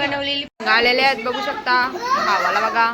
बनवलेली आलेले आहेत बघू शकता भावाला बघा.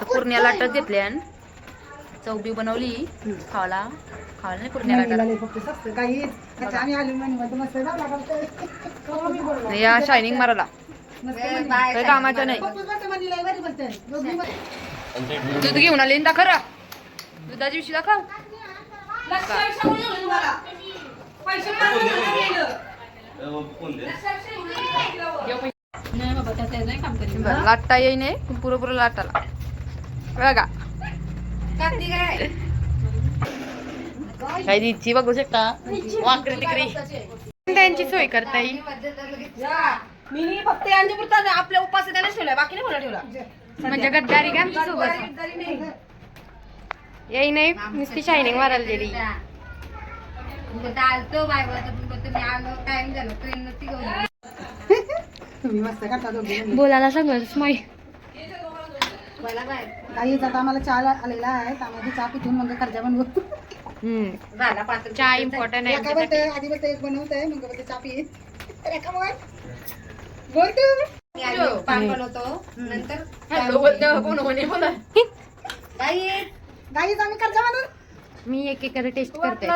पूर्ण्याला लाटत घेतले चौबी बनवली खावाला खावाला नाही पूर्ण्याला या शायनिंग मारायला कामाच्या नाही. दूध घेऊन आले ना खरं दुधाची विषयी दाखव. लाटता येई नाही पुरं पुरं लाटाला बघा काही दिची बघू शकता वाकडी तिकडी त्यांची सोय करता येईल. मी फक्त यांच्या पुरता आपल्या उपास त्याने ठेवलाय बाकी नाही कोणा ठेवला म्हणजे गद्दारी का आमची सोबत येई नाही नुसती शायनिंग मारायला गेली. बोलायला सगळंच माहिती काही आता आम्हाला चहा आलेला आहे त्यामध्ये चहा पिथून मग कर्जा बनवू. चहा इम्पॉर्टंट आहे. काय बोलते आधी बोलते एक बनवत आहे मग बोलते चहा पी बोलतो पान बनवतो नंतर गाईच आम्ही कर्जा बनवून मी एक एक टेस्ट करते.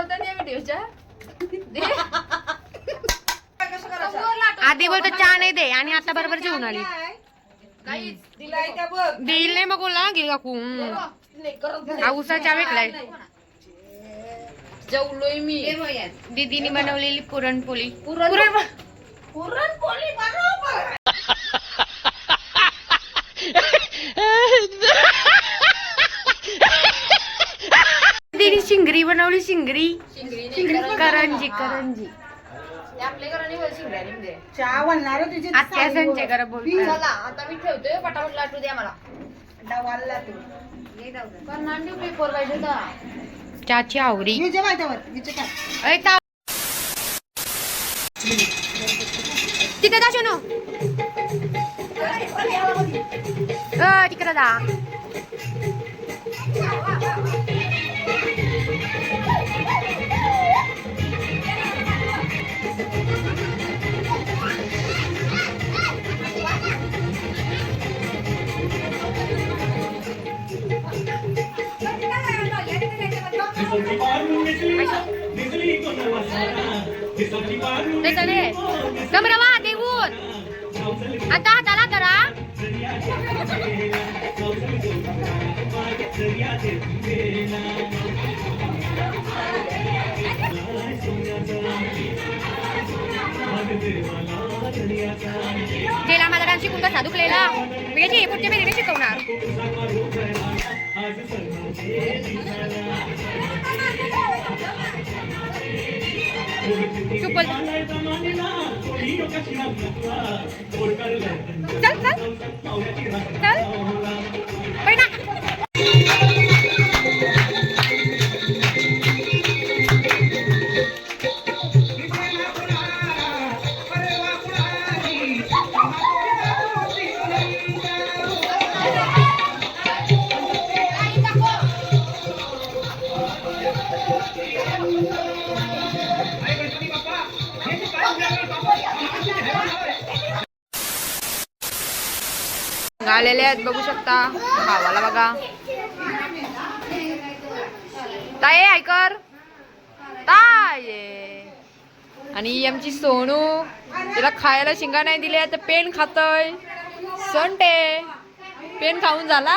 आधी बोलतो चहा नाही दे आणि आता बरोबर जेवून आली देईल नाही मग बोला गेली काकू उसा चहा भेटलाय. जेवलोय मी दीदीने बनवलेली पुरणपोळी पुरणपोळी बरोबर. दीदी शिंगरी बनवली शिंगरी करंजी करंजी चहा बनणार तुझी आत्या संजय करा बोल. चला आता मी ठेवतोय पटापट लाटू द्या मला डवाला तू पेपर पाहिजे का चहाची आवरी तिथे जा शोनो तिकडे जा. गमरावा देऊन आता हाताला करा. गेला माझा डान्स शिकून कसा दुखलेला मी याची पुढच्या महिन्याने शिकवणार. चुपल चल चल चल पहिला आलेले आहेत बघू शकता. भावाला बघा. ताई ऐकर ताई. आणि आमची सोनू तिला खायला शिंगा नाही दिले तर पेन खातय. संटे पेन खाऊन झाला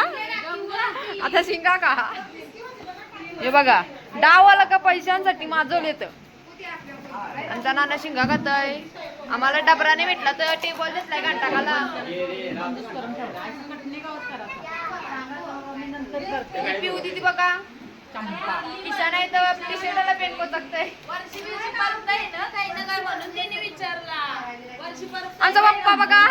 आता शिंगा का. हे बघा डाव आला का पैशांसाठी माजवले तर आमचा नाना शिंगा खातय. आम्हाला डबराने भेटला तर टेबल घेतलाय घंटाकाला. पिऊ दिदी बघा किशा नाही तर टी शर्टाला पेन कोचकतय. आमचा पप्पा बघा.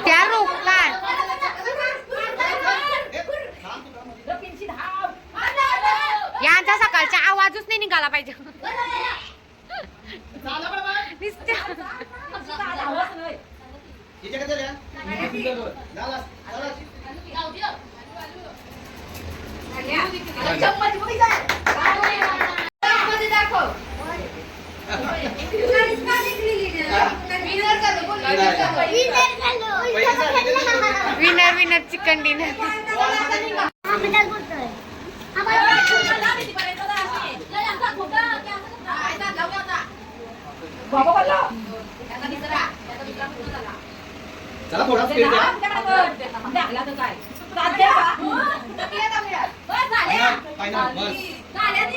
त्या रोखतात. यांचा सकाळचा आवाजच नाही निघाला पाहिजे. Winner winner chicken dinner. चला थोडा स्पीड द्या.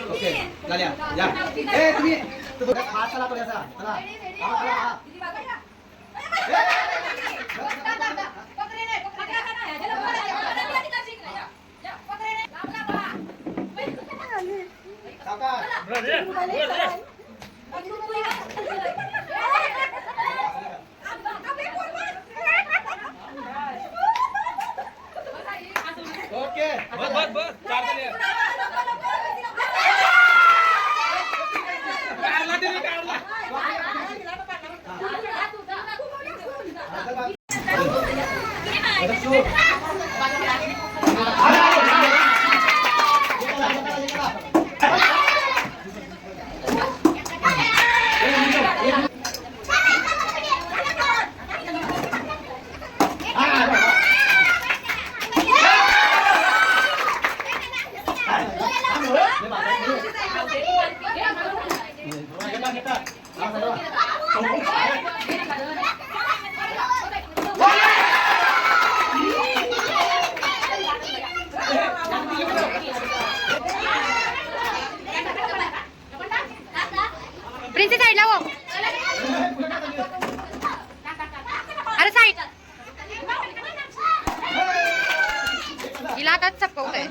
ओके झाल्या या. ए तुम्ही हात चला थोडासा चला. ओके बस बस बस चार झाले. काढला तरी काढला. प्रिन्सेस साईडला हो. अरे साईड इलाकात चपकवतंय.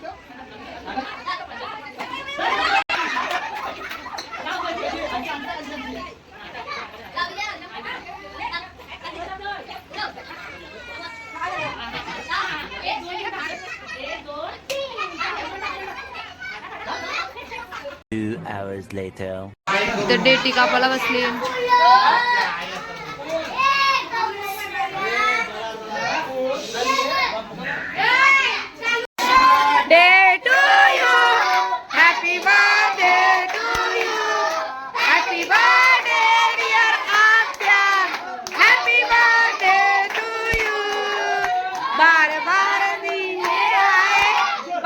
hours later. इथे डेटी कापायला बसली. Day to you, happy birthday to you, happy birthday dear Atya, happy birthday to you. बार बार दिन ये आए,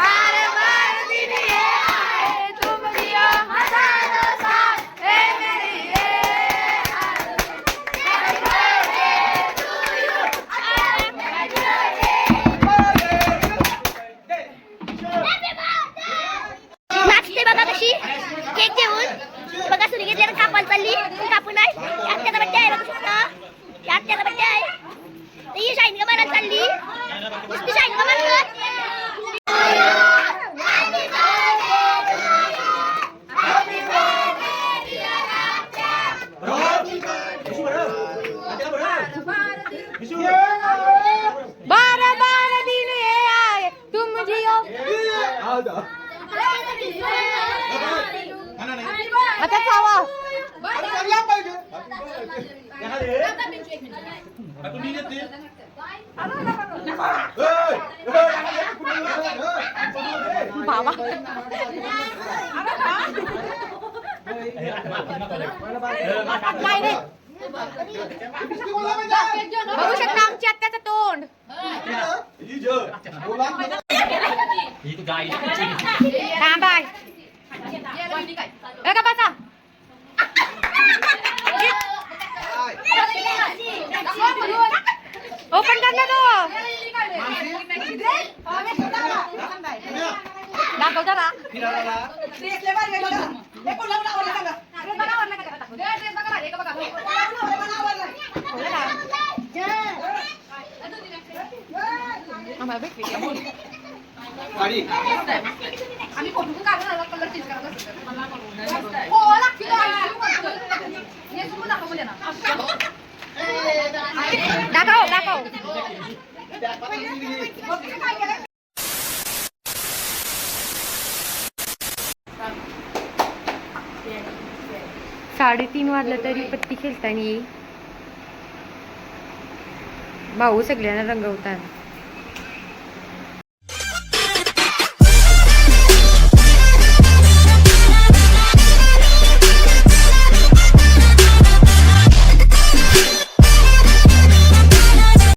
बार बार दिन ये आए, तुम जियो हजारों साल, ए मेरी ये बारा बारा दिन हे आए तुम जियो. आता चावा. बाबा काय रे बघू शकता आमची आत्याचं तोंड. थांबाय का बसा. ओपन कर ना तो. दाखव जरा. आम्हाला भेटली गाडी आम्ही फोटो काढून कलर चेंज करायला दाखव दाखव. 3:30 वाजलं तरी पत्ती खेळताना येईल. भाऊ सगळ्यांना रंगवतात.